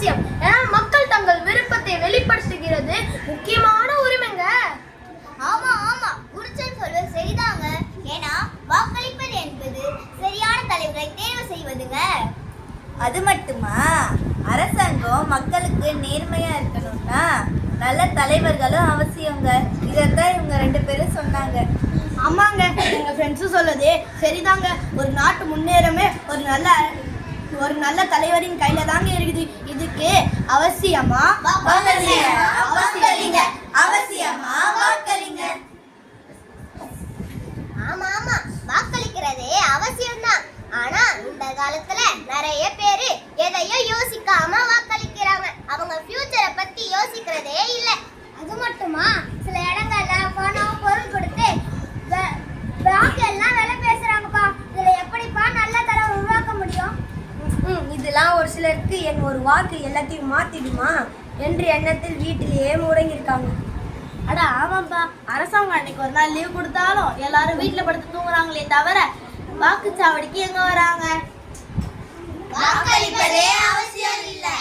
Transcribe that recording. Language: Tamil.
அவசியம். ஏன்னா மக்கள் தங்கள் விருப்பத்தை வெளிப்படுத்துகிறது முக்கியமான உரிமைங்க. ஆமா ஆமா, குருச்சன் சொல்வது சரிதாங்க. ஏன்னா வாக்களிப்பது என்பது சரியான தலைவர்களை தேர்வு செய்வதுங்க. அது மட்டுமா, அரசாங்கம் மக்களுக்கு நேர்மையா இருக்கணும்னா நல்ல தலைவர்களும் அவசியங்க. இதைத்தான் இவங்க 2 பேரும் சொன்னாங்க. ஆமாங்க, எங்க ஃப்ரெண்ட்ஸும் சொல்லுது சரிதாங்க. ஒரு நாட்டு முன்னேறமே ஒரு நல்ல தலைவரின் கையில தாங்க இருக்குது. இதுக்கு அவசியமா வாக்களிங்க, அவசியமா வாக்களிங்க. ஆமா ஆமா, வாக்களிக்கிறதே அவசியம்தான். ஆனா இந்த காலத்துல நிறைய பேரு எதையும் யோசிக்காம வாக்களிக்கிறாங்க. அவங்க ஃபியூச்சரை பத்தி யோசிக்கிறதே இல்ல. அது மட்டுமா, சில இடங்கள்ல பணம் பொருள் கொடுத்து வாக்கு எல்லாம் விலை பேசுறாங்கப்பா. இதுல எப்படிப்பா நல்ல தரம் உருவாக்க முடியும்? இதெல்லாம் ஒரு சிலருக்கு என் ஒரு வாக்கு எல்லாத்தையும் மாத்திடுமா என்று எண்ணத்தில் வீட்டிலேயே முடங்கியிருக்காங்க. அட ஆமாப்பா, அரசாங்கம் அன்னைக்கு ஒரு நாள் லீவ் கொடுத்தாலும் எல்லாரும் வீட்டுல படுத்து தூங்குறாங்களே தவிர வாக்குச்சாவடிக்கு எங்க வராங்க? வாக்களிப்பதே அவசியம் இல்லை.